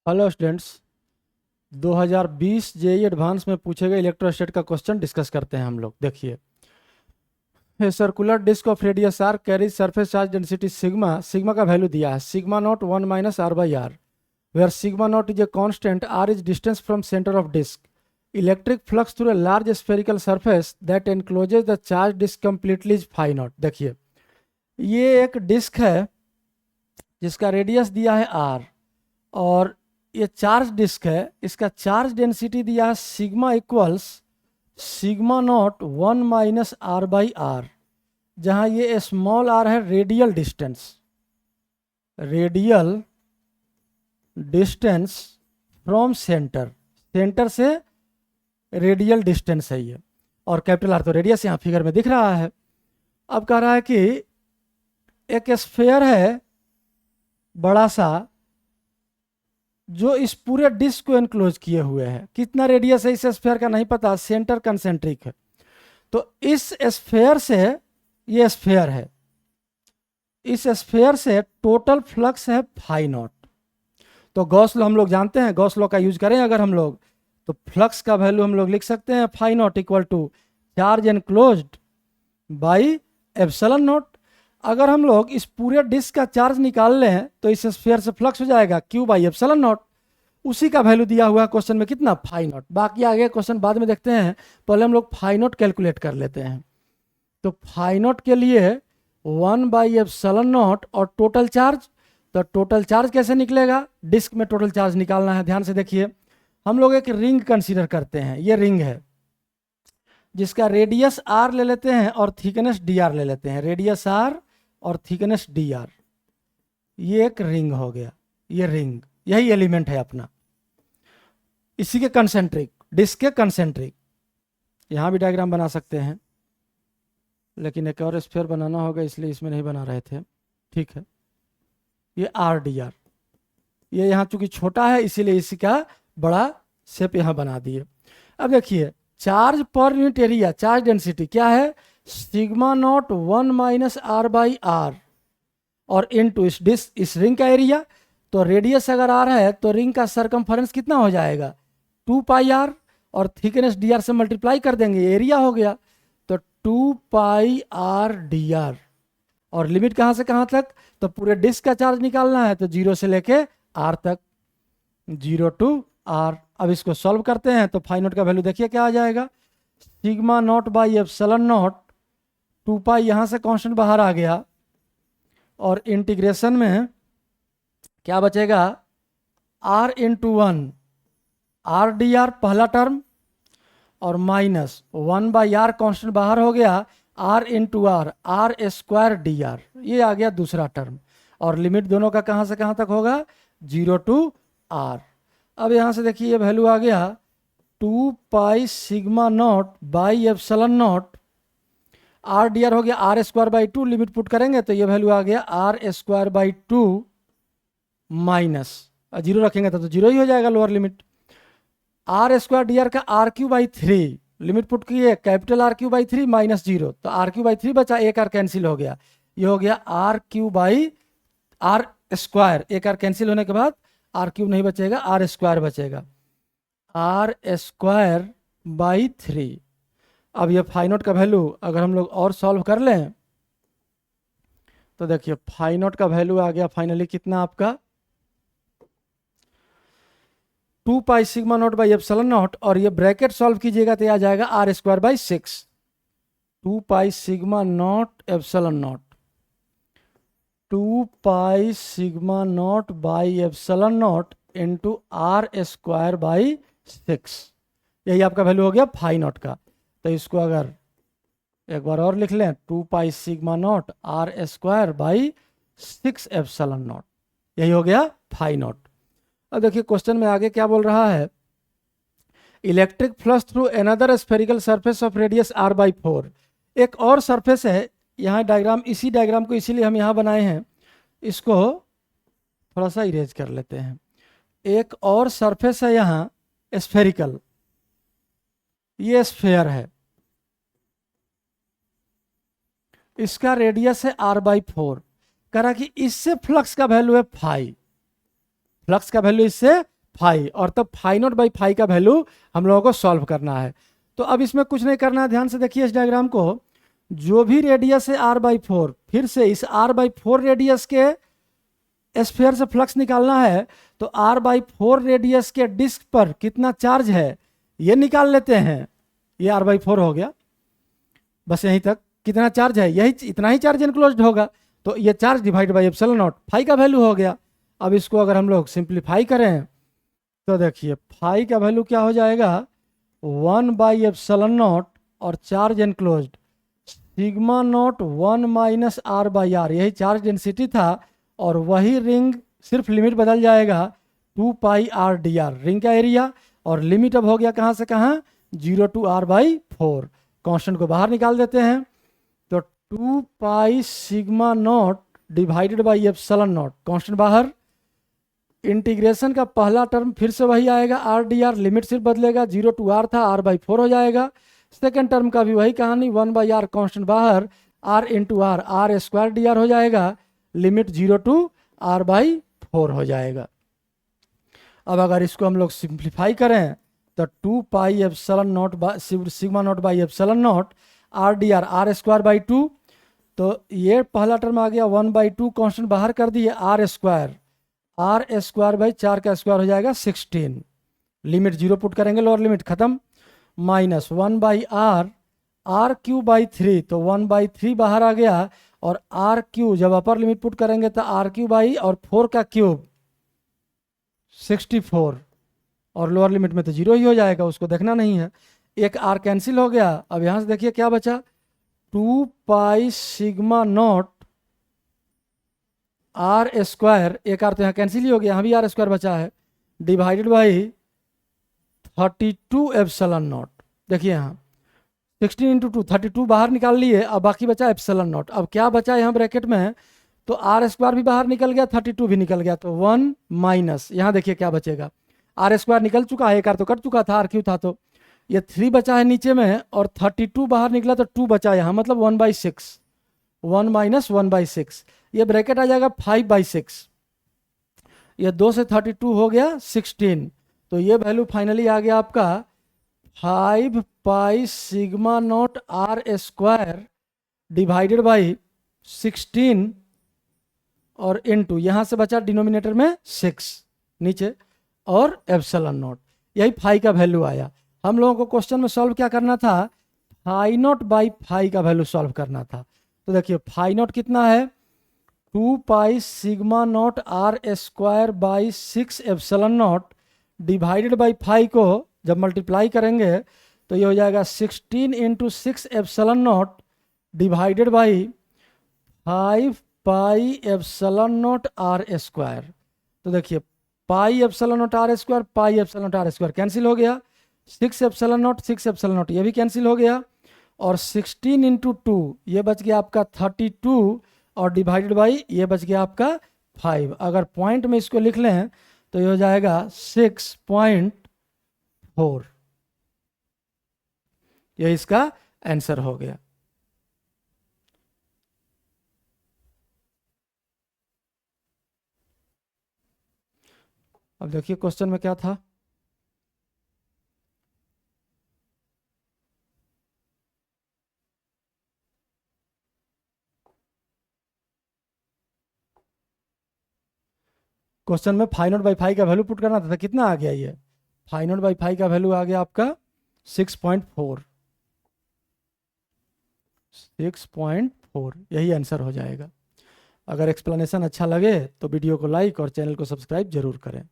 Hello students. 2020 JEE advance में पूछे गए इलेक्ट्रोस्टैट का क्वेश्चन डिस्कस करते हैं हम लोग। देखिए, a circular disc of radius r carries surface charge density sigma. Sigma का वैल्यू दिया है sigma not 1 minus r by r, where sigma not is a constant, r is distance from centre of disc. Electric flux through a large spherical surface that encloses the charge disc completely is phi not. देखिए, ये एक disc है जिसका radius दिया है are, और ये charge disc है। इसका चार्ज डेंसिटी दिया है sigma equals sigma not 1 minus r by r, जहां ये स्मॉल आर है radial distance. Radial distance from centre, centre से रेडियल डिस्टेंस है ये, और कैपिटल आर तो रेडियस यहां फिगर में दिख रहा है। अब कह रहा है कि एक स्फेयर है बड़ा सा जो इस पूरे डिस्क को एनक्लोज किए हुए है। कितना रेडियस है इस स्फेयर का नहीं पता, सेंटर कंसेंट्रिक है। तो इस स्फेयर से, ये स्फेयर है, इस स्फेयर से टोटल फ्लक्स है फाई नॉट। तो गॉस लॉ हम लोग जानते हैं, गॉस लॉ का यूज करें अगर हम लोग, तो फ्लक्स का वैल्यू हम लोग लिख सकते हैं phi not equal to charge enclosed by epsilon not. अगर हम लोग इस पूरे डिस्क का चार्ज निकाल लें तो इस स्फीयर से फ्लक्स हो जाएगा क्यू बाई एप्सिलॉन नॉट। उसी का वैल्यू दिया हुआ है क्वेश्चन में, कितना, फाई नॉट। बाकी आगे क्वेश्चन बाद में देखते हैं, पहले हम लोग फाई नॉट कैलकुलेट कर लेते हैं। तो फाई नॉट के लिए 1 बाई एप्सिलॉन नॉट और टोटल चार्ज। तो टोटल चार्ज कैसे निकलेगा, डिस्क में टोटल चार्ज निकालना है। ध्यान से देखिए, हम लोग एक रिंग कंसीडर करते हैं। ये रिंग है जिसका रेडियस आर ले लेते हैं और थिकनेस डी आर ले लेते हैं। रेडियस आर और थिकनेस डी आर, ये एक रिंग हो गया। ये रिंग, यही एलिमेंट है अपना, इसी के कंसेंट्रिक, डिस्क के कंसेंट्रिक। यहां भी डायग्राम बना सकते हैं, लेकिन एक और स्फीयर बनाना होगा इसलिए इसमें नहीं बना रहे थे। ठीक है, ये आर डी आर, ये यहाँ चूंकि छोटा है इसीलिए इसी का बड़ा शेप यहाँ बना दिए। अब देखिए, charge per unit area, charge density क्या है, sigma not 1 minus r by r, और इनटू इस डिस्क, इस रिंग का एरिया। तो रेडियस अगर आर है तो रिंग का सरकमफरेंस कितना हो जाएगा, 2 पाई आर, और थिकनेस डी आर से मल्टीप्लाई कर देंगे, एरिया हो गया। तो 2 पाई आर डी आर, और लिमिट कहां से कहां तक, तो पूरे डिस्क का चार्ज निकालना है तो 0 से लेके आर तक, 0 टू आर। अब इसको सॉल्व करते हैं तो फाई नॉट का वैल्यू देखिए क्या आ जाएगा, sigma not by epsilon not, 2 पाई यहां से कांस्टेंट बाहर आ गया, और इंटीग्रेशन में क्या बचेगा, r into 1, r d r पहला टर्म, और माइनस 1 बाई आर कांस्टेंट बाहर हो गया, r into r, r square d r, ये आ गया दूसरा टर्म। और लिमिट दोनों का कहां से कहां तक होगा, 0 टू आर। अब यहां से देखिए ये वैल्यू आ गया 2 pi sigma not by epsilon not, r d r हो गया r square by 2, limit put करेंगे तो ये वैल्यू आ गया आर स्क्वायर बाई 2 माइनस, 0 रखेंगे तो 0 ही हो जाएगा lower limit, r square d r का r Q by 3, limit put किए capital R Q by 3 minus 0, तो आर क्यू बाई 3 बचा, एक आर कैंसिल हो गया, ये हो गया r Q by r square, एक आर कैंसिल होने के बाद आर क्यूब नहीं बचेगा, आर स्क्वायर बचेगा, आर स्क्वायर बाई 3। अब ये फाई नॉट का वैल्यू अगर हम लोग और सॉल्व कर लें तो देखिए फाई नॉट का वैल्यू आ गया फाइनली कितना आपका, 2 pi sigma not by epsilon not, और ये ब्रैकेट सॉल्व कीजिएगा तो आ जाएगा r square by 6, 2 pi sigma not epsilon not, 2 pi sigma not by epsilon not into r square by 6, यही आपका वैल्यू हो गया फाई नॉट का। तो इसको अगर एक बार और लिख लें, 2 pi sigma not r square by 6 epsilon not, यही हो गया फाई नॉट। अब देखिए क्वेश्चन में आगे क्या बोल रहा है, electric flux through another spherical surface of radius r by 4। एक और सरफेस है यहाँ, डायग्राम, इसी डायग्राम को इसीलिए हम यहाँ बनाए हैं, इसको थोड़ा सा इरेज कर लेते हैं। एक और सरफेस है यहाँ स्फेरिकल, ये स्फेयर है, इसका रेडियस है आर बाई 4, कह रहा कि इससे फ्लक्स का वैल्यू है फाई। फ्लक्स का वैल्यू इससे फाई, और तब फाई नॉट बाई फाई का वैल्यू हम लोगों को सॉल्व करना है। तो अब इसमें कुछ नहीं करना है, ध्यान से देखिए इस डायग्राम को। जो भी रेडियस है r/4, फिर से इस r/4 रेडियस के स्फीयर से फ्लक्स निकालना है, तो r/4 रेडियस के डिस्क पर कितना चार्ज है ये निकाल लेते हैं। ये r/4 हो गया, बस यहीं तक। कितना चार्ज है, यही इतना ही चार्ज इनक्लोज्ड होगा, तो ये charge divide by epsilon not, phi का वैल्यू हो गया। अब इसको अगर हम लोग सिंप्लीफाई करें तो देखिए फाई का वैल्यू क्या हो जाएगा, 1/एप्सिलॉन नॉट और charge enclosed sigma not 1 minus r/r, यही चार्ज डेंसिटी था। और वही रिंग, सिर्फ लिमिट बदल जाएगा, 2πr/dr रिंग का एरिया, और लिमिट अब हो गया कहाँ से कहाँ, 0 to r/4। कांस्टेंट को बाहर निकाल देते हैं, तो 2π sigma naught divided by epsilon naught, constant बाहर। इंटीग्रेशन का पहला टर्म फिर से वही आएगा r/dr, लिमिट सिर्फ बदलेगा, 0 to r था, r/4 हो जाएगा। सेकेंड टर्म का भी वही कहानी, 1/r कांस्टेंट बाहर, r into are, r² dr हो जाएगा, लिमिट 0 to r/4 हो जाएगा। अब अगर इसको हम लोग सिंप्लीफाई करें तो 2π epsilon naught sigma not by epsilon naught r/dr r²/2, तो ये पहला टर्म आ गया 1/2, कांस्टेंट बाहर कर दिए, r² का स्क्वायर हो जाएगा 16, लिमिट 0 पुट करेंगे, लोअर लिमिट खत्म, माइनस 1/r r³/3, तो 1/3 बाहर आ गया, और r³ जब अपर लिमिट पुट करेंगे तो r³ और 4 का क्यूब 64, और लोअर लिमिट में तो 0 ही हो जाएगा, उसको देखना नहीं है। एक r कैंसिल हो गया। अब यहाँ से देखिए क्या बचा, 2π सिग्मा नॉट r², एक r तो यहाँ कैंसिल ही हो गया, यहाँ भी r² बचा है, डिवाइडेड बाई 32 एप्सिलॉन नॉट। देखिए यहाँ 16 इंटू 2, 32 बाहर निकाल लिए, अब बाकी बचा एप्सिलॉन नॉट। अब क्या बचा यहाँ ब्रैकेट में, तो r² भी बाहर निकल गया, 32 भी निकल गया, तो 1 माइनस, यहाँ देखिए क्या बचेगा, r² निकल चुका है, एक r तो कट चुका था, r³ था, तो ये 3 बचा है नीचे में, और 32 बाहर निकला तो 2 बचा यहाँ, मतलब 1/6, 1 माइनस 1/6, ये ब्रैकेट आ जाएगा 5/6। ये 2 से 32 हो गया 16, तो ये वैल्यू फाइनली आ गया आपका 5π sigma naught r² divided by 16, और इनटू यहाँ से बचा डिनोमिनेटर में 6 नीचे, और एप्सिलॉन नॉट, यही फाई का वैल्यू आया। हम लोगों को क्वेश्चन में सॉल्व क्या करना था, फाई नॉट बाई फाई का वैल्यू सॉल्व करना था। तो देखिए फाई नॉट कितना है, 2π sigma naught r² by 6 epsilon naught divided by phi को जब मल्टीप्लाई करेंगे तो ये हो जाएगा 16 into 6 epsilon naught divided by 5π epsilon naught r²। तो देखिए pi epsilon naught r², pi epsilon naught r² cancel हो गया, 6 एप्सिलॉन नॉट 6 एप्सिलॉन नॉट ये भी कैंसिल हो गया, और 16 इंटू 2 ये बच गया आपका 32, और डिवाइडेड बाई ये बच गया आपका 5। अगर पॉइंट में इसको लिख लें तो ये हो जाएगा 6.4, ये इसका आंसर हो गया। अब देखिए क्वेश्चन में क्या था, क्वेश्चन में फाई नॉट बाई फाई का वैल्यू पुट करना था, कितना आ गया ये, फाई नॉट बाई फाई का वैल्यू आ गया आपका 6.4, 6.4, यही आंसर हो जाएगा। अगर एक्सप्लेनेशन अच्छा लगे तो वीडियो को लाइक और चैनल को सब्सक्राइब जरूर करें।